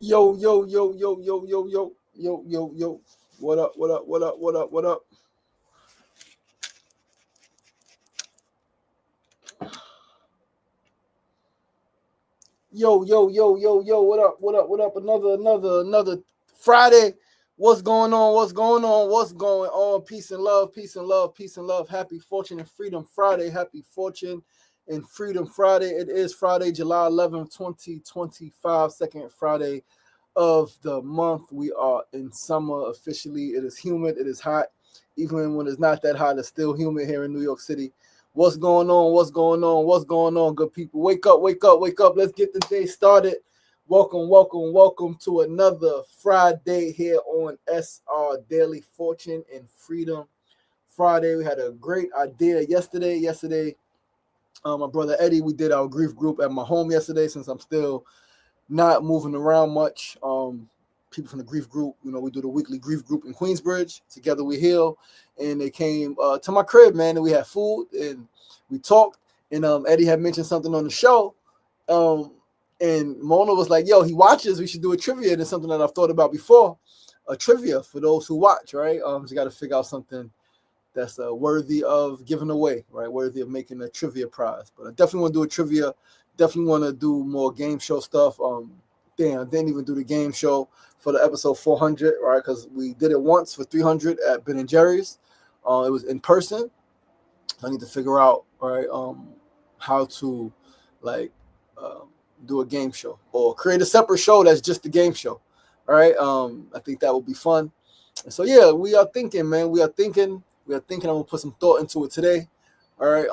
Yo, yo, yo, yo, yo, yo, yo, yo, yo, yo. What up, what up, what up, what up, what up? Yo, yo, yo, yo, yo, what up, what up, what up? Another Friday. What's going on? What's going on? What's going on? Peace and love, peace and love, peace and love. Happy Fortune and Freedom Friday. Happy Fortune and Freedom Friday. It is Friday, July 11th, 2025, second Friday of the month. We are in summer officially. It is humid, it is hot. Even when it's not that hot, it's still humid here in New York City. What's going on? What's going on? What's going on, good people? Wake up, wake up, wake up. Let's get the day started. Welcome, welcome, welcome to another Friday here on SR Daily Fortune and Freedom Friday. We had a great idea yesterday. My brother Eddie, we did our grief group at my home yesterday since I'm still not moving around much. People from the grief group, we do the weekly grief group in Queensbridge. Together we heal, and they came to my crib, man, and we had food and we talked. And Eddie had mentioned something on the show, and Mona was like, "Yo, he watches. We should do a trivia." And it's something that I've thought about before, a trivia for those who watch, right? So you got to figure out something that's worthy of giving away, right? Worthy of making a trivia prize. But I definitely want to do a trivia. Definitely want to do more game show stuff. I didn't even do the game show for the episode 400, right? Because we did it once for 300 at Ben and Jerry's. It was in person. I need to figure out, right, how to like do a game show or create a separate show that's just the game show. All right. I think that would be fun. And so yeah, we are thinking, man. We are thinking. I'm gonna put some thought into it today. All right.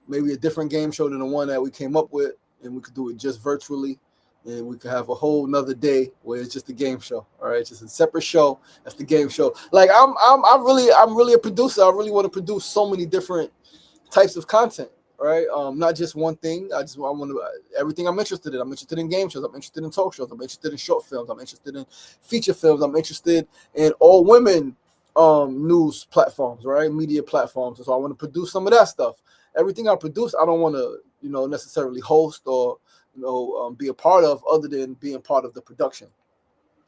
Maybe a different game show than the one that we came up with, and we could do it just virtually, and we could have a whole nother day where it's just a game show. All right, just a separate show. That's the game show. Like I'm really a producer. I really want to produce so many different types of content. Right, not just one thing. I want to everything I'm interested in. I'm interested in game shows. I'm interested in talk shows. I'm interested in short films. I'm interested in feature films. I'm interested in all women news platforms, right? Media platforms. And so I want to produce some of that stuff. Everything I produce, I don't want to, necessarily host or, be a part of other than being part of the production.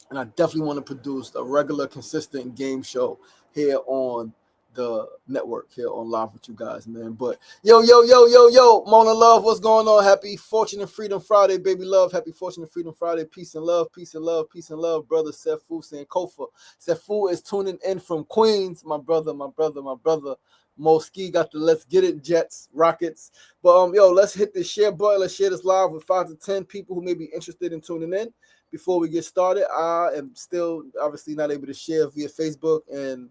And I definitely want to produce a regular, consistent game show here on the network, here on Live with you guys, man. But yo, Mona Love, what's going on? Happy Fortune and Freedom Friday, baby love. Happy Fortune and Freedom Friday. Peace and love, peace and love, peace and love, brother Sefu Sankofa. Sefu is tuning in from Queens, my brother. Moski got the Let's Get It Jets, Rockets. But let's hit the share button. Let's share this live with 5 to 10 people who may be interested in tuning in. Before we get started, I am still obviously not able to share via Facebook and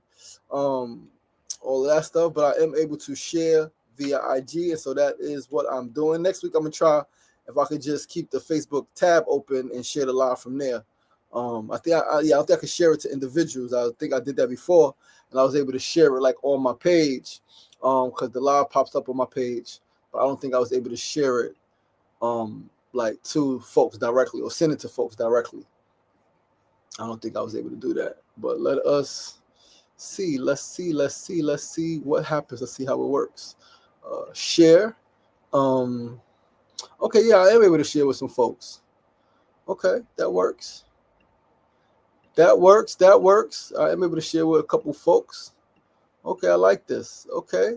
all of that stuff, but I am able to share via IG, and so that is what I'm doing. Next week, I'm gonna try if I could just keep the Facebook tab open and share the live from there. I think I could share it to individuals. I think I did that before, and I was able to share it like on my page, because the live pops up on my page, but I don't think I was able to share it like to folks directly or send it to folks directly. I don't think I was able to do that, but let us see. Let's see what happens. Let's see how it works. Share. Okay, yeah, I am able to share with some folks. Okay, that works. I am able to share with a couple folks. Okay, I like this. Okay.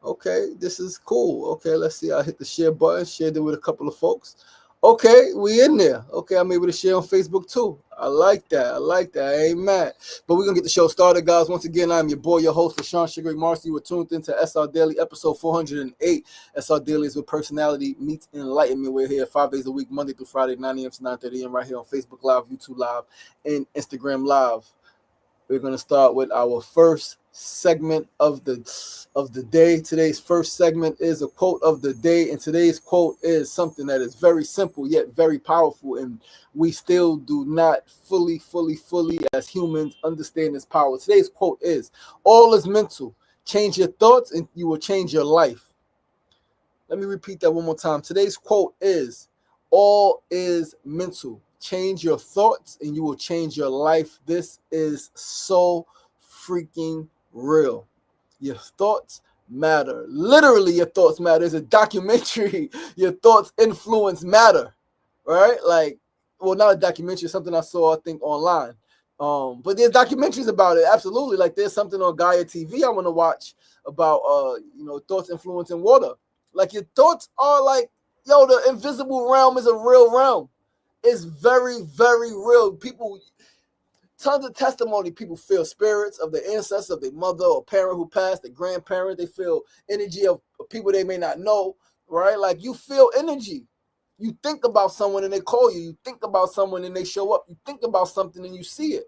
Okay, this is cool. Okay, let's see. I hit the share button, shared it with a couple of folks. Okay, we in there. Okay, I'm able to share on Facebook too. I like that. I ain't mad. But we're going to get the show started, guys. Once again, I'm your boy, your host, LaShawn Sugar Marcy. You were tuned into SR Daily, episode 408. SR Daily is where personality meets enlightenment. We're here 5 days a week, Monday through Friday, 9 a.m. to 9:30 a.m. right here on Facebook Live, YouTube Live, and Instagram Live. We're going to start with our first segment of the day. Today's first segment is a quote of the day, and today's quote is something that is very simple yet very powerful, and we still do not fully as humans understand its power. Today's quote is, "All is mental. Change your thoughts and you will change your life." Let me repeat that one more time. Today's quote is, "All is mental. Change your thoughts and you will change your life." This is so freaking real. Your thoughts matter. Literally, your thoughts matter. There's a documentary. Your thoughts influence matter. right? Like, well, not a documentary, something I saw, I think, online. But there's documentaries about it, absolutely. Like, there's something on Gaia TV I want to watch about, thoughts influencing water. Like, your thoughts are like, yo, the invisible realm is a real realm. It's very, very real. People, tons of testimony. People feel spirits of their ancestors, of their mother or parent who passed, their grandparent. They feel energy of people they may not know, right? Like, you feel energy. You think about someone and they call you. You think about someone and they show up. You think about something and you see it,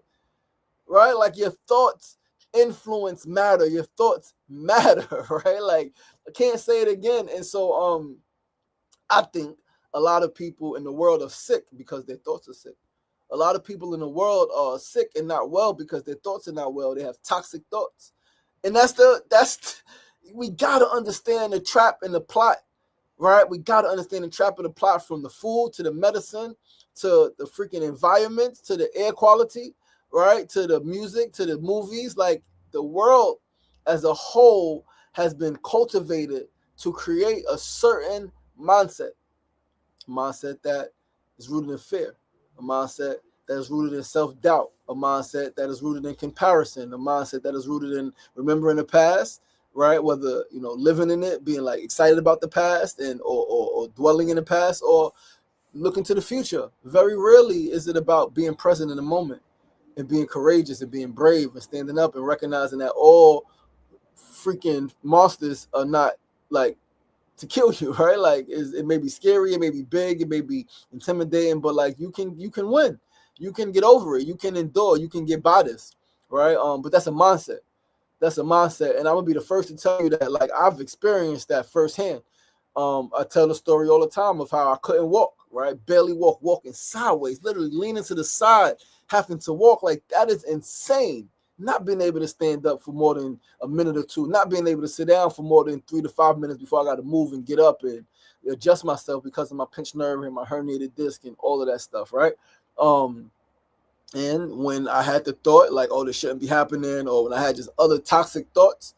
right? Like, your thoughts influence matter. Your thoughts matter, right? Like, I can't say it again. And so I think a lot of people in the world are sick because their thoughts are sick. A lot of people in the world are sick and not well because their thoughts are not well. They have toxic thoughts. And we gotta understand the trap and the plot, right? We gotta understand the trap and the plot, from the food to the medicine to the freaking environment to the air quality, right? To the music, to the movies. Like, the world as a whole has been cultivated to create a certain mindset. A mindset that is rooted in fear, a mindset that is rooted in self-doubt, a mindset that is rooted in comparison, a mindset that is rooted in remembering the past, right? Whether, living in it, being like excited about the past and or dwelling in the past, or looking to the future. Very rarely is it about being present in the moment and being courageous and being brave and standing up and recognizing that all freaking monsters are not like to kill you, right? Like, it may be scary, it may be big, it may be intimidating, but like, you can win, you can get over it, you can endure, you can get by this, right? But that's a mindset. That's a mindset, and I'm gonna be the first to tell you that, like, I've experienced that firsthand. I tell the story all the time of how I couldn't walk, right? Barely walk, walking sideways, literally leaning to the side, having to walk. Like, that is insane. Not being able to stand up for more than a minute or two, not being able to sit down for more than 3 to 5 minutes before I got to move and get up and adjust myself because of my pinched nerve and my herniated disc and all of that stuff, right? And when I had the thought, like, oh, this shouldn't be happening, or when I had just other toxic thoughts,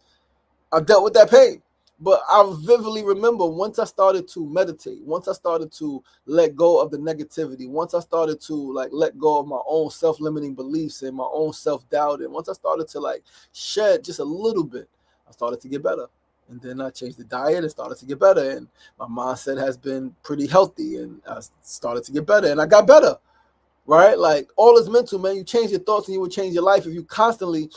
I dealt with that pain. But I vividly remember, once I started to meditate, once I started to let go of the negativity, once I started to like let go of my own self-limiting beliefs and my own self-doubt, and once I started to like shed just a little bit, I started to get better. And then I changed the diet and started to get better. And my mindset has been pretty healthy, and I started to get better and I got better, right? Like, all is mental, man. You change your thoughts and you will change your life. If you constantly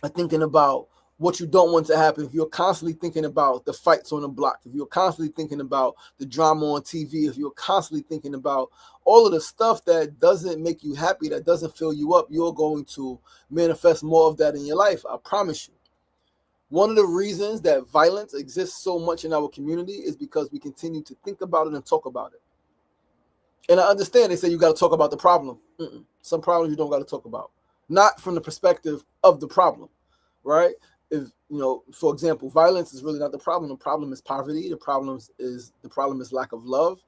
are thinking about what you don't want to happen, if you're constantly thinking about the fights on the block, if you're constantly thinking about the drama on TV, if you're constantly thinking about all of the stuff that doesn't make you happy, that doesn't fill you up, you're going to manifest more of that in your life. I promise you. One of the reasons that violence exists so much in our community is because we continue to think about it and talk about it. And I understand they say you got to talk about the problem. Some problems you don't got to talk about. Not from the perspective of the problem, right? If, for example, violence is really not the problem. The problem is poverty. The problem is lack of love.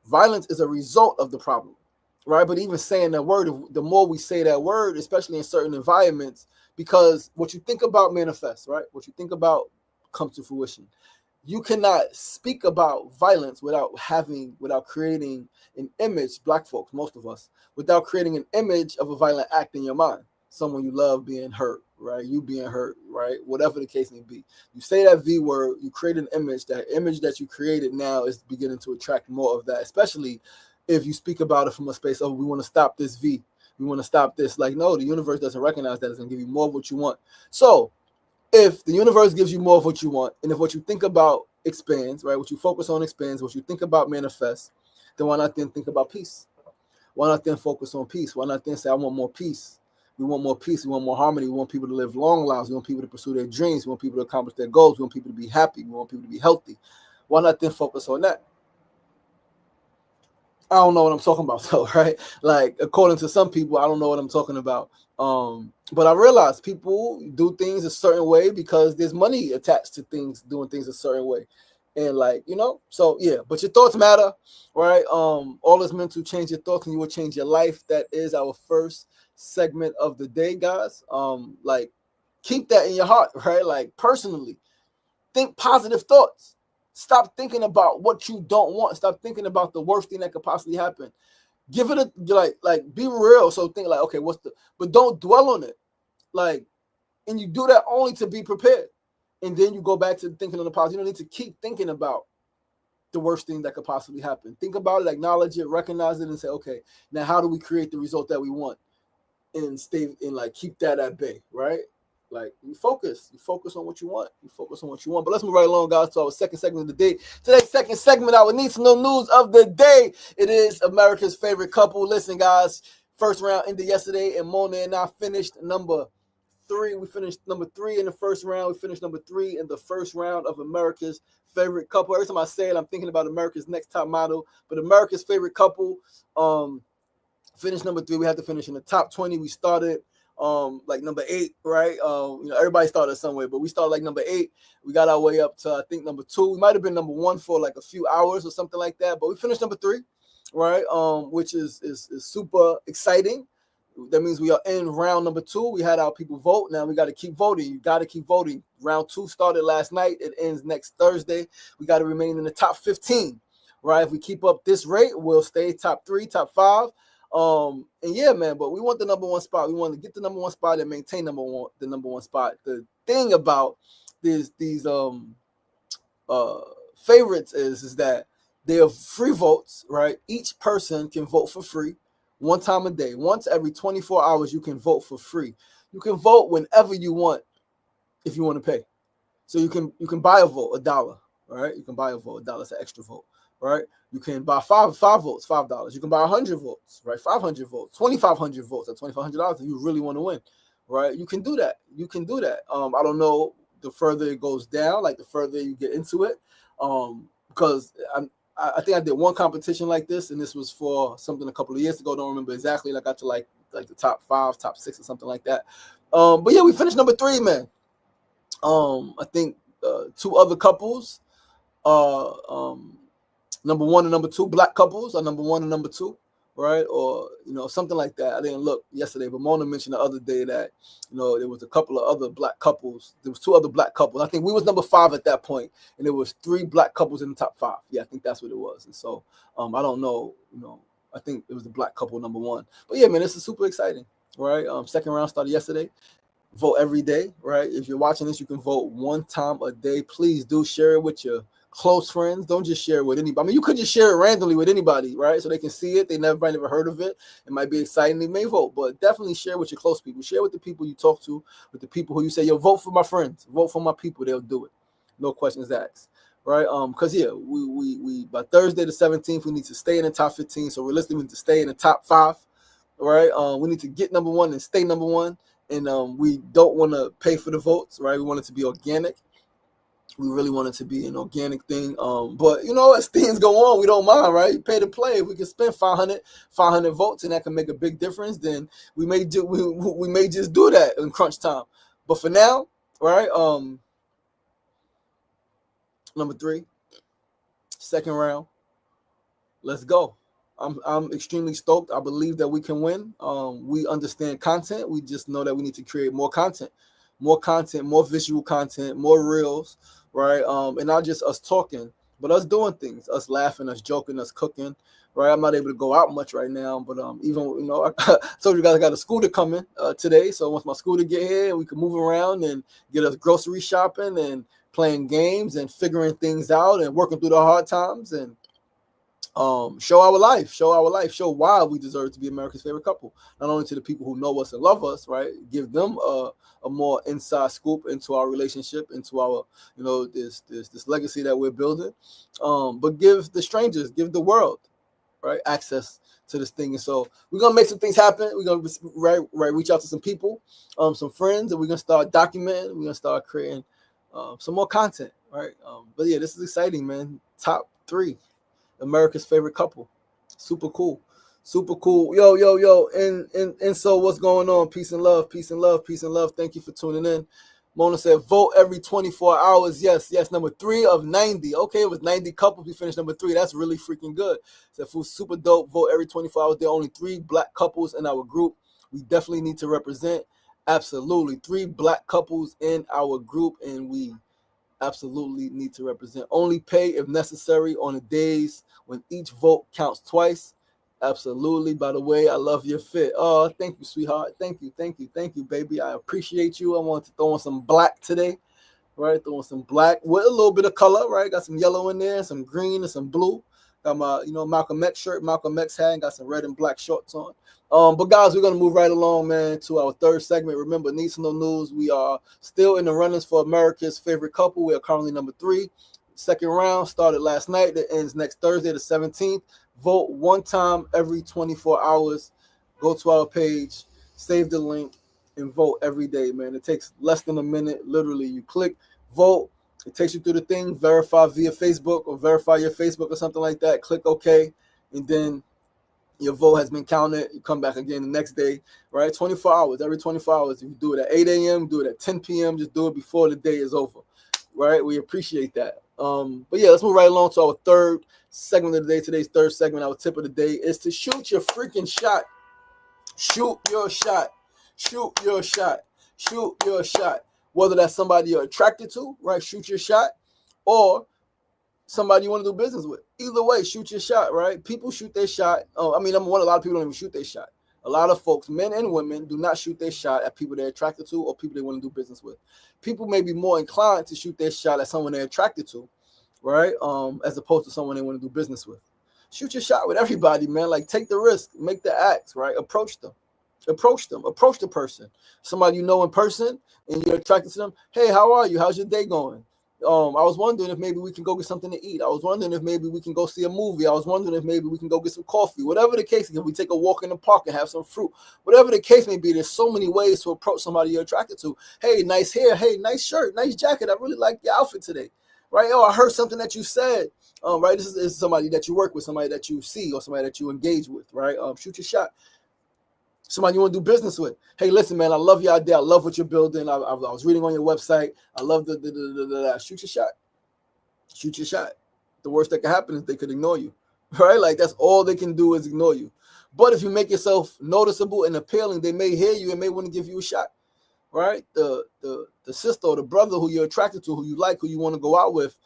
Violence is a result of the problem, right? But even saying that word, the more we say that word, especially in certain environments, because what you think about manifests, right? What you think about comes to fruition. You cannot speak about violence without creating an image, black folks, most of us, without creating an image of a violent act in your mind. Someone you love being hurt, right? You being hurt, right? Whatever the case may be. You say that V word, you create an image. That image that you created now is beginning to attract more of that, especially if you speak about it from a space of, we want to stop this V. We want to stop this. Like, no, the universe doesn't recognize that. It's going to give you more of what you want. So, if the universe gives you more of what you want, and if what you think about expands, right? What you focus on expands, what you think about manifests, then why not then think about peace? Why not then focus on peace? Why not then say, I want more peace? We want more peace. We want more harmony. We want people to live long lives. We want people to pursue their dreams. We want people to accomplish their goals. We want people to be happy. We want people to be healthy. Why not then focus on that? I don't know what I'm talking about though, right? Like, according to some people, I don't know what I'm talking about. But I realize people do things a certain way because there's money attached to doing things a certain way. And like, so yeah, but your thoughts matter, right? All is meant to change your thoughts and you will change your life. That is our first segment of the day, guys. Like, keep that in your heart, right? Like, personally, think positive thoughts. Stop thinking about what you don't want. Stop thinking about the worst thing that could possibly happen. Give it a like be real. So think like, okay, but don't dwell on it. Like, and you do that only to be prepared. And then you go back to thinking on the positive. You don't need to keep thinking about the worst thing that could possibly happen. Think about it, acknowledge it, recognize it, and say, okay, now how do we create the result that we want? And stay and like keep that at bay, right? Like you focus on what you want. You focus on what you want. But let's move right along, guys, to our second segment of the day. Today's second segment, our need to know news of the day. It is America's favorite couple. Listen, guys, first round ended yesterday, and Mona and I finished number 3. We finished number 3 in the first round. We finished number 3 in the first round of America's favorite couple. Every time I say it, I'm thinking about America's Next Top Model. But America's favorite couple, finished number 3. We had to finish in the top 20. We started like number 8, right? Everybody started somewhere, but we started like number 8. We got our way up to I think number 2. We might have been number 1 for like a few hours or something like that, but we finished number 3, right? Which is super exciting. That means we are in round number 2. We had our people vote. Now we got to keep voting. You got to keep voting. Round 2 started last night. It ends next Thursday. We got to remain in the top 15, right? If we keep up this rate, we'll stay top 3, top 5. And yeah, man, but we want the number 1 spot. We want to get the number 1 spot and maintain the number 1 spot. The thing about these favorites is that they are free votes, right? Each person can vote for free 1 time a day. Once every 24 hours, you can vote for free. You can vote whenever you want if you want to pay. So you can buy a vote, $1, right? You can buy a vote, $1. It's an extra vote, right? You can buy five votes, $5. You can buy 100 votes, right? 500 votes, 2,500 votes at $2,500 if you really want to win, right? You can do that. You can do that. I don't know, the further it goes down, like the further you get into it, because I think I did one competition like this, and this was for something a couple of years ago. Don't remember exactly. I got to like the top 5, top 6, or something like that. But yeah, we finished number 3, man. I think 2 other couples, number 1 and number 2, black couples are number 1 and number 2, right? Or something like that. I didn't look yesterday, but Mona mentioned the other day that there was a couple of other black couples. There was 2 other black couples. I think we was number 5 at that point, and there was 3 black couples in the top 5. Yeah, I think that's what it was. And so I don't know. I think it was the black couple number 1. But yeah, man, this is super exciting, right? Second round started yesterday. Vote every day, right? If you're watching this, you can vote 1 time a day. Please do share it with your close friends. Don't just share it with anybody. I mean, you could just share it randomly with anybody, right? So they can see it. They never heard of it. It might be exciting. They may vote, but definitely share with your close people. Share with the people you talk to, with the people who you say, yo, vote for my friends, vote for my people. They'll do it. No questions asked, right? Because yeah, we by Thursday the 17th, we need to stay in the top 15. So realistically, we need to stay in the top 5, right? We need to get number 1 and stay number 1. And we don't want to pay for the votes, right? We want it to be organic. We really want it to be an organic thing. But as things go on, we don't mind, right? You pay to play. If we can spend 500 votes and that can make a big difference, then we may just do that in crunch time. But for now, right? Number 3, second round. Let's go. I'm extremely stoked. I believe that we can win. We understand content. We just know that we need to create more content, more visual content, more reels, right? And not just us talking, but us doing things, us laughing, us joking, us cooking, right? I'm not able to go out much right now, but even I told you guys I got a scooter coming today. So once my scooter get here, we can move around and get us grocery shopping and playing games and figuring things out and working through the hard times and show our life, show why we deserve to be America's favorite couple. Not only to the people who know us and love us, right? Give them a more inside scoop into our relationship, into our, this legacy that we're building. But give the strangers, give the world, right, access to this thing. And so we're gonna make some things happen. We're gonna reach out to some people, some friends, and we're gonna start documenting. We're gonna start creating some more content, right? But yeah, this is exciting, man. Top 3. America's favorite couple. Super cool. Yo. And so what's going on? Peace and love. Thank you for tuning in. Mona said, vote every 24 hours. Yes. Number 3 of 90. Okay, it was 90 couples. We finished number 3. That's really freaking good. So if it was super dope, vote every 24 hours. There are only 3 black couples in our group. We definitely need to represent. Absolutely. 3 black couples in our group, and we absolutely need to represent. Only pay if necessary on the days when each vote counts twice. Absolutely. By the way, I love your fit. Oh, thank you, sweetheart. Thank you, baby. I appreciate you. I want to throw on some black today, right? Throwing some black with a little bit of color, right? Got some yellow in there, some green and some blue. Got my, Malcolm X shirt, Malcolm X hat, and got some red and black shorts on. But guys, we're gonna move right along, man, to our third segment. Remember, Need to Know News. We are still in the runnings for America's favorite couple. We are currently number 3. Second round started last night. That ends next Thursday, the 17th. Vote one time every 24 hours. Go to our page, save the link, and vote every day, man. It takes less than a minute. Literally, you click, vote. It takes you through the thing, verify via Facebook or verify your Facebook or something like that. Click OK, and then your vote has been counted. You come back again the next day, right? 24 hours, every 24 hours. If you do it at 8 a.m., do it at 10 p.m., just do it before the day is over, right? We appreciate that. But yeah, let's move right along to our third segment of the day. Today's third segment, our tip of the day, is to shoot your freaking shot. Shoot your shot. Shoot your shot. Shoot your shot. Whether that's somebody you're attracted to, right? Shoot your shot. Or somebody you want to do business with. Either way, shoot your shot, right? People shoot their shot. Number one, a lot of people don't even shoot their shot. A lot of folks, men and women, do not shoot their shot at people they're attracted to or people they want to do business with. People may be more inclined to shoot their shot at someone they're attracted to, right? As opposed to someone they want to do business with. Shoot your shot with everybody, man. Like, take the risk, make the acts, right? Approach them. Approach the person. Somebody you know in person and you're attracted to them. Hey, how are you? How's your day going? I was wondering if maybe we can go get something to eat. I was wondering if maybe we can go see a movie. I was wondering if maybe we can go get some coffee. Whatever the case, if we take a walk in the park and have some fruit. Whatever the case may be, there's so many ways to approach somebody you're attracted to. Hey, nice hair. Hey, nice shirt. Nice jacket. I really like your outfit today. Right? Oh, I heard something that you said. Right? This is somebody that you work with, somebody that you see, or somebody that you engage with. Right? Shoot your shot. Somebody you want to do business with. Hey, listen, man, I love your idea. I love what you're building. I was reading on your website. I love the shoot your shot. Shoot your shot. The worst that can happen is they could ignore you, right? Like, that's all they can do is ignore you. But if you make yourself noticeable and appealing, they may hear you and may want to give you a shot, right? The sister or the brother who you're attracted to, who you like, who you want to go out with,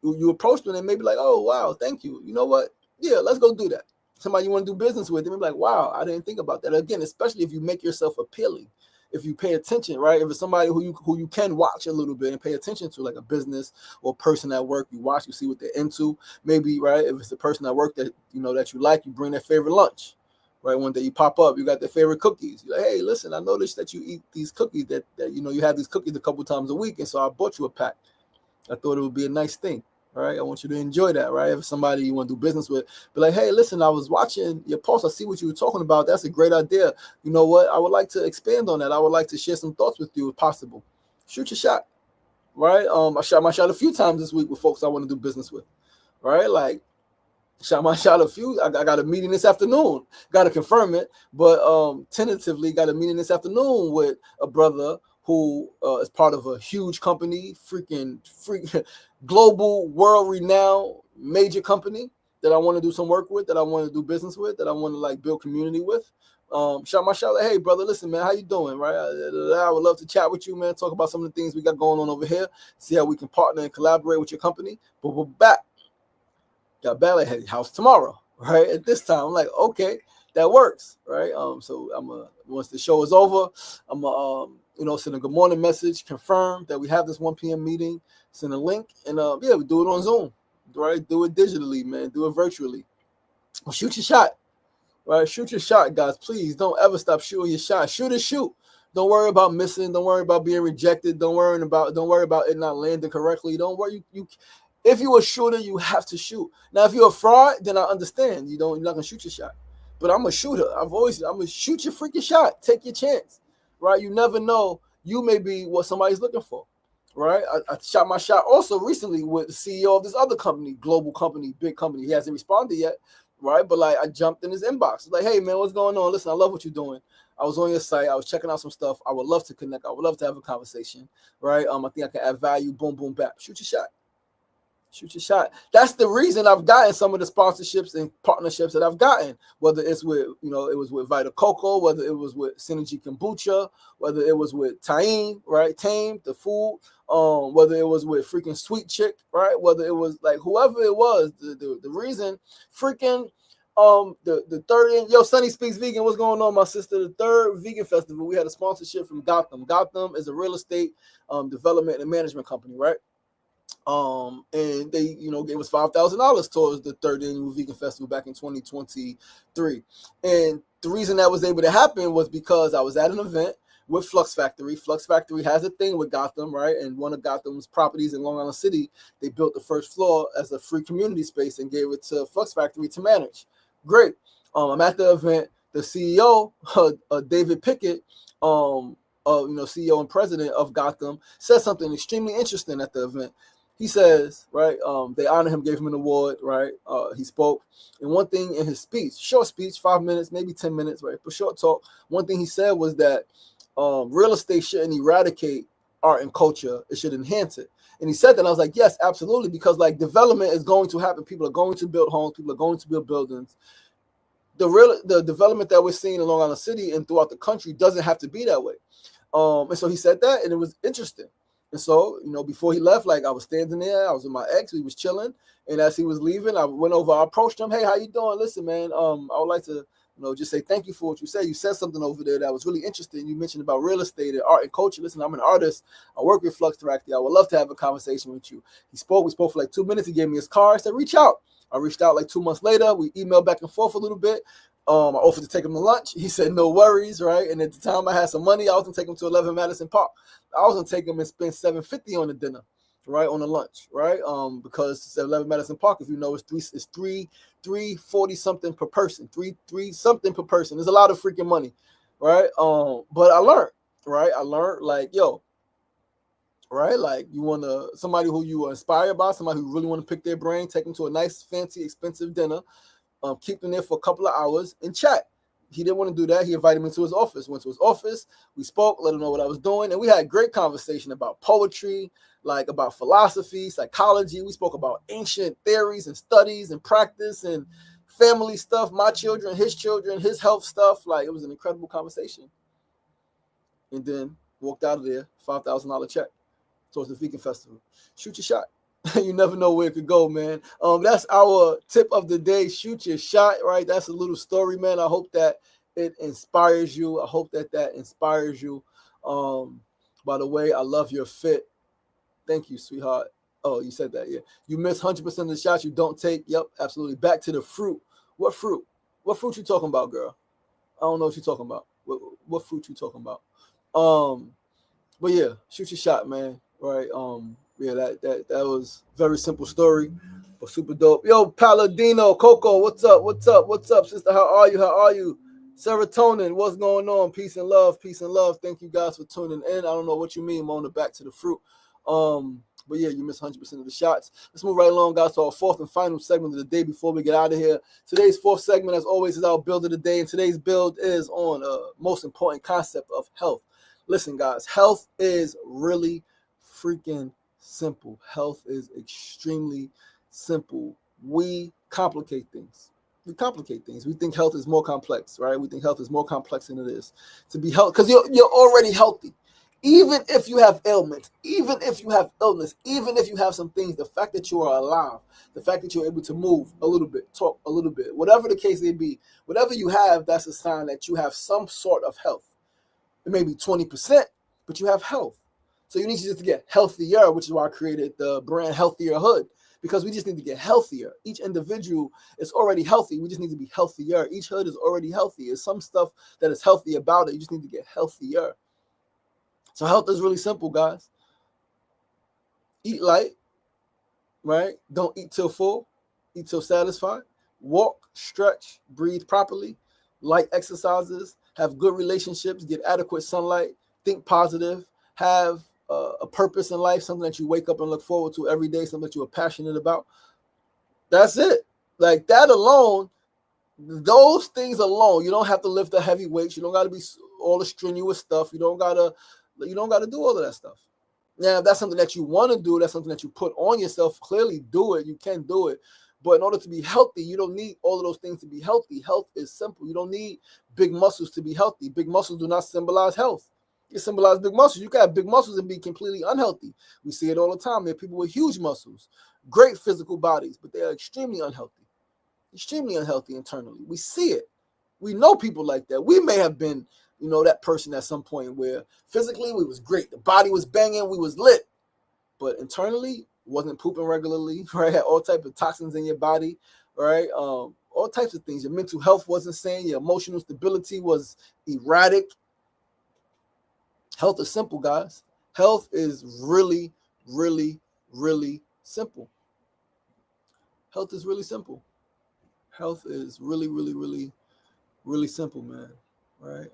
you approach them and they may be like, oh, wow, thank you. You know what? Yeah, let's go do that. Somebody you want to do business with, they may be like, wow, I didn't think about that. Again, especially if you make yourself appealing, if you pay attention, right? If it's somebody who you can watch a little bit and pay attention to, like a business or person at work, you watch, you see what they're into. Maybe, right, if it's a person at work that that you like, you bring their favorite lunch, right? One day you pop up, you got their favorite cookies. You're like, hey, listen, I noticed that you eat these cookies, that you have these cookies a couple times a week, and so I bought you a pack. I thought it would be a nice thing. Right, I want you to enjoy that, right? If somebody you want to do business with, be like, hey, listen, I was watching your post. I see what you were talking about. That's a great idea. You know what? I would like to expand on that. I would like to share some thoughts with you if possible. Shoot your shot, right? I shot my shot a few times this week with folks I want to do business with, right? Like, shot my shot a few. I got a meeting this afternoon. Got to confirm it, but tentatively got a meeting this afternoon with a brother who is part of a huge company, freaking global, world-renowned major company that I want to do some work with, that I want to do business with, that I want to like build community with. Shot my shot like, hey, brother, listen, man, how you doing, right? I would love to chat with you, man, talk about some of the things we got going on over here, see how we can partner and collaborate with your company. But we're back. Got back at house tomorrow, right? At this time, I'm like, okay, that works, right? So once the show is over, I'm send a good morning message, confirm that we have this 1 p.m. meeting, send a link, and we do it on Zoom, right? Do it digitally, man. Do it virtually. Well, shoot your shot, right? Shoot your shot, guys. Please don't ever stop shooting your shot. Shoot and shoot. Don't worry about missing. Don't worry about being rejected. Don't worry about it not landing correctly. Don't worry. If you're a shooter, you have to shoot. Now, if you're a fraud, then I understand. You're not gonna shoot your shot. But I'm a shooter. I'm gonna shoot your freaking shot. Take your chance, right? You never know. You may be what somebody's looking for, right? I shot my shot also recently with the CEO of this other company, global company, big company. He hasn't responded yet, right? But like, I jumped in his inbox. Like, hey man, what's going on? Listen, I love what you're doing. I was on your site. I was checking out some stuff. I would love to connect. I would love to have a conversation, right? I think I can add value. Boom, boom, bap. Shoot your shot. Shoot your shot. That's the reason I've gotten some of the sponsorships and partnerships that I've gotten, whether it's with, it was with Vita Coco, whether it was with Synergy Kombucha, whether it was with Taim, right? Tame, the food, whether it was with freaking Sweet Chick, right? Whether it was like whoever it was, the reason freaking the third, Sunny Speaks Vegan, what's going on, my sister? The third vegan festival, we had a sponsorship from Gotham. Gotham is a real estate development and management company, right? And they, gave us $5,000 towards the third annual vegan festival back in 2023. And the reason that was able to happen was because I was at an event with Flux Factory. Flux Factory has a thing with Gotham, right? And one of Gotham's properties in Long Island City, they built the first floor as a free community space and gave it to Flux Factory to manage. Great. I'm at the event. The CEO, David Pickett, CEO and president of Gotham, said something extremely interesting at the event. He says, right, they honored him, gave him an award, right? He spoke. And one thing in his speech, short speech, 5 minutes, maybe 10 minutes, right? But short talk. One thing he said was that real estate shouldn't eradicate art and culture. It should enhance it. And he said that, and I was like, yes, absolutely, because like development is going to happen. People are going to build homes. People are going to build buildings. The development that we're seeing in Long Island City and throughout the country doesn't have to be that way. And so he said that, and it was interesting. And so, before he left, like I was standing there, I was with my ex, we was chilling. And as he was leaving, I went over, I approached him. Hey, how you doing? Listen, man, I would like to, just say thank you for what you said. You said something over there that was really interesting. You mentioned about real estate and art and culture. Listen, I'm an artist. I work with Flux Factory. I would love to have a conversation with you. We spoke for like 2 minutes. He gave me his card. I said, reach out. I reached out like 2 months later. We emailed back and forth a little bit. I offered to take him to lunch. He said, no worries, right? And at the time I had some money. I was going to take him to 11 Madison Park. I was going to take him and spend $750 on the dinner, right, on the lunch, right? Because it's 11 Madison Park, if you know, it's 340 something per person, three something per person. There's a lot of freaking money, right? But I learned, right? I learned like, yo, right? Like you want to, somebody who you are inspired by, somebody who really want to pick their brain, take them to a nice, fancy, expensive dinner, keep them there for a couple of hours and chat. He didn't want to do that. He invited me to his office. Went to his office. We spoke, let him know what I was doing. And we had a great conversation about poetry, like about philosophy, psychology. We spoke about ancient theories and studies and practice and family stuff, my children, his health stuff. Like it was an incredible conversation. And then walked out of there, $5,000 check towards the Vegan Festival. Shoot your shot. You never know where it could go, man. That's our tip of the day. Shoot your shot, right? That's a little story, man. I hope that it inspires you. I hope that inspires you. By the way, I love your fit. Thank you, sweetheart. Oh, you said that, yeah. You miss 100% of the shots you don't take. Yep, absolutely. Back to the fruit. What fruit? What fruit you talking about, girl? I don't know what you're talking about. What fruit you talking about? But yeah, shoot your shot, man. Right. Yeah, that was very simple story, but super dope. Yo, Paladino, Coco, what's up? What's up? What's up, sister? How are you? How are you? Serotonin, what's going on? Peace and love, peace and love. Thank you guys for tuning in. I don't know what you mean, Mona. Back to the fruit. But yeah, you missed 100% of the shots. Let's move right along, guys, to our fourth and final segment of the day before we get out of here. Today's fourth segment, as always, is our build of the day, and today's build is on most important concept of health. Listen, guys, health is really freaking simple. Health is extremely simple. We complicate things. We think health is more complex, right? We think health is more complex than it is. To be healthy, because you're already healthy. Even if you have ailments, even if you have illness, even if you have some things, the fact that you are alive, the fact that you're able to move a little bit, talk a little bit, whatever the case may be, whatever you have, that's a sign that you have some sort of health. It may be 20%, but you have health. So you need to just get healthier, which is why I created the brand Healthier Hood, because we just need to get healthier. Each individual is already healthy. We just need to be healthier. Each hood is already healthy. There's some stuff that is healthy about it. You just need to get healthier. So health is really simple, guys. Eat light, right? Don't eat till full. Eat till satisfied. Walk, stretch, breathe properly. Light exercises. Have good relationships. Get adequate sunlight. Think positive. Have a purpose in life, something that you wake up and look forward to every day, something that you are passionate about. That's it. Like that alone, those things alone, you don't have to lift the heavy weights. You don't got to be all the strenuous stuff. You don't got to do all of that stuff. Now, if that's something that you want to do, that's something that you put on yourself, clearly do it. You can do it. But in order to be healthy, you don't need all of those things to be healthy. Health is simple. You don't need big muscles to be healthy. Big muscles do not symbolize health. It symbolizes big muscles. You can have big muscles and be completely unhealthy. We see it all the time. There are people with huge muscles, great physical bodies, but they are extremely unhealthy internally. We see it. We know people like that. We may have been, that person at some point where physically we was great. The body was banging. We was lit. But internally, wasn't pooping regularly, right? Had all types of toxins in your body, right? All types of things. Your mental health wasn't sane. Your emotional stability was erratic. Health is simple, guys. Health is really, really, really simple. Health is really simple. Health is really, really, really, really simple, man. Right?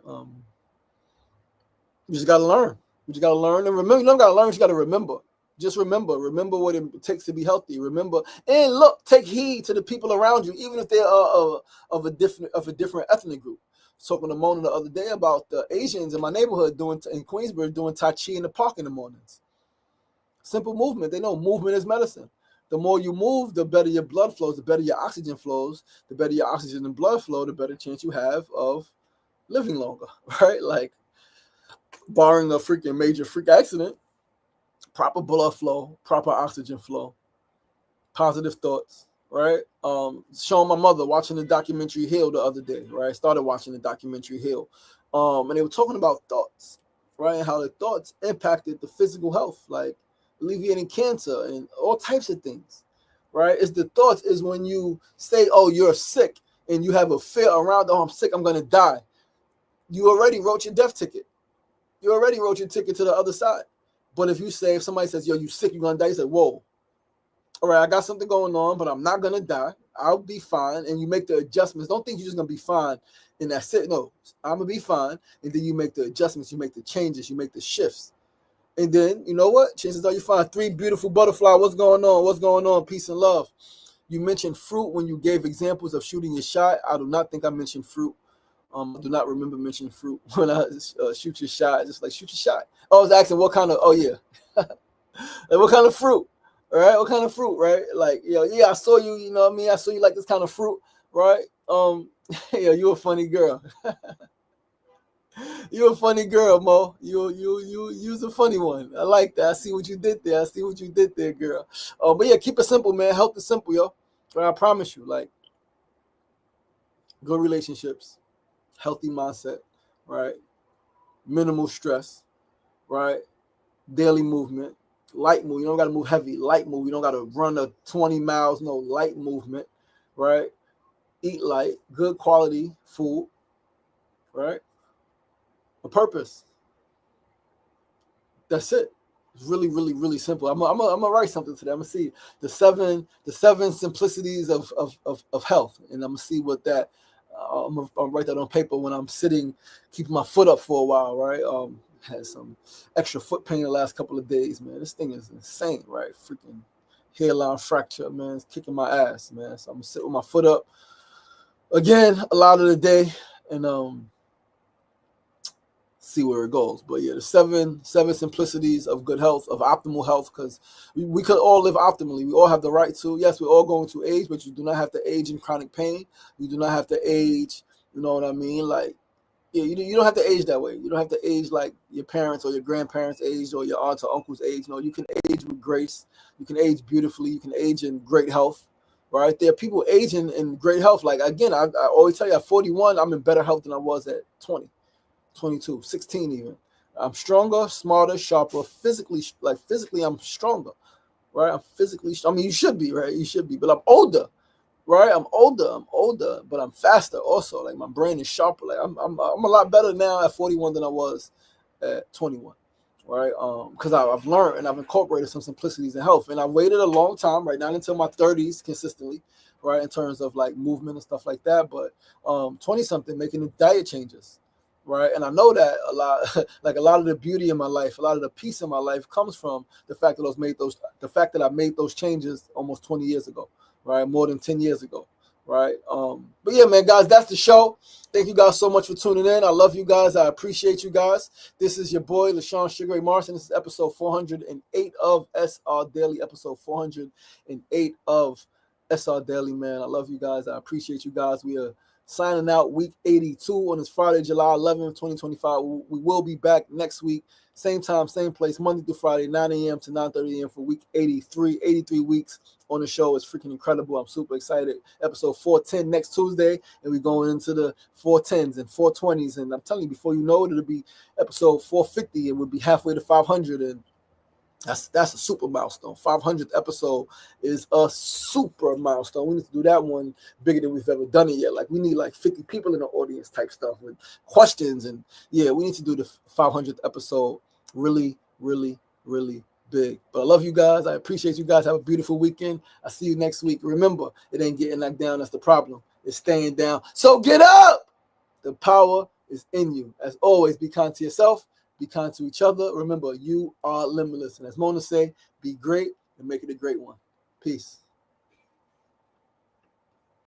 You just gotta learn. You just gotta learn and remember. You don't gotta learn. You gotta remember. Just remember what it takes to be healthy. Remember, and look, take heed to the people around you, even if they are of a different ethnic group. Talking to Mona the other day about the Asians in my neighborhood in Queensbridge doing Tai Chi in the park in the mornings. Simple movement. They know movement is medicine. The more you move, the better your blood flows, the better your oxygen flows. The better your oxygen and blood flow, the better chance you have of living longer, right? Like, barring a freaking major freak accident, proper blood flow, proper oxygen flow, positive thoughts, right? Showing my mother watching the documentary Heal the other day, right? I started watching the documentary Heal. And they were talking about thoughts, right? And how the thoughts impacted the physical health, like alleviating cancer and all types of things, right? It's the thoughts is when you say, oh, you're sick and you have a fear around, oh, I'm sick, I'm going to die. You already wrote your death ticket. You already wrote your ticket to the other side. But if somebody says, yo, you sick, you're going to die, you say, whoa, all right, I got something going on, but I'm not going to die. I'll be fine. And you make the adjustments. Don't think you're just going to be fine and that's it. No, I'm going to be fine. And then you make the adjustments, you make the changes, you make the shifts. And then, you know what? Chances are you find 3 beautiful butterflies. What's going on? What's going on? Peace and love. You mentioned fruit when you gave examples of shooting your shot. I do not think I mentioned fruit. I do not remember mentioning fruit when I shoot your shot. Just like, shoot your shot. I was asking what kind of, like, what kind of fruit? All right, what kind of fruit, right? Like, yeah, I saw you, you know what I mean? I saw you like this kind of fruit, right? You a funny girl. You a funny girl, Mo. You's a funny one. I like that. I see what you did there, girl. But yeah, keep it simple, man. Health is simple, yo. Right, I promise you, like, good relationships, healthy mindset, right? Minimal stress, right? Daily movement, light move. You don't got to move heavy, light move. You don't got to run 20 miles, no, light movement, right? Eat light, good quality food, right? A purpose. That's it. It's really, really, really simple. I'm gonna write something today. I'm gonna see the seven simplicities of health, and I'm gonna see what that. I'm gonna write that on paper when I'm sitting, keeping my foot up for a while, right? Had some extra foot pain the last couple of days, man. This thing is insane, right? Freaking hairline fracture, man. It's kicking my ass, man. So I'm gonna sit with my foot up again a lot of the day, and see where it goes. But yeah, the seven simplicities of good health, of optimal health, because we could all live optimally. We all have the right to. Yes, we're all going to age, but you do not have to age in chronic pain. You do not have to age, you know what I mean? Like, yeah, you don't have to age that way. You don't have to age like your parents or your grandparents aged or your aunts or uncles age. No, you can age with grace. You can age beautifully. You can age in great health, right? There are people aging in great health. Like, again, I always tell you, at 41, I'm in better health than I was at 20. 22, 16 even. I'm stronger, smarter, sharper, physically I'm stronger, right? I'm physically, you should be, right? You should be, but I'm older, right? I'm older, but I'm faster also. Like, my brain is sharper. Like, I'm a lot better now at 41 than I was at 21, right? Because I've learned and I've incorporated some simplicities in health, and I waited a long time, right? Not until my 30s consistently, right? In terms of like movement and stuff like that, but 20 something making the diet changes. Right. And I know that a lot, like a lot of the beauty in my life, a lot of the peace in my life comes from the fact that I made those changes almost 20 years ago, right? More than 10 years ago. Right. But yeah, man, guys, that's the show. Thank you guys so much for tuning in. I love you guys. I appreciate you guys. This is your boy, LaShawn Sugar Ray Martin. This is episode 408 of SR Daily, episode 408 of SR Daily, man. I love you guys. I appreciate you guys. We are signing out week 82 on this Friday, July 11th, 2025. We will be back next week. Same time, same place, Monday through Friday, 9 a.m. to 9:30 a.m. for week 83. 83 weeks on the show. It's freaking incredible. I'm super excited. Episode 410 next Tuesday, and we're going into the 410s and 420s. And I'm telling you, before you know it, it'll be episode 450, and we'll be halfway to 500. And that's a super milestone. 500th episode is a super milestone. We need to do that one bigger than we've ever done it yet. Like, we need like 50 people in the audience type stuff with questions. And yeah, we need to do the 500th episode really, really, really big. But I love you guys. I appreciate you guys. Have a beautiful weekend. I'll see you next week. Remember, it ain't getting knocked down. That's the problem. It's staying down. So get up. The power is in you. As always, be kind to yourself. Be kind to each other. Remember, you are limitless. And as Mona say, be great and make it a great one. Peace.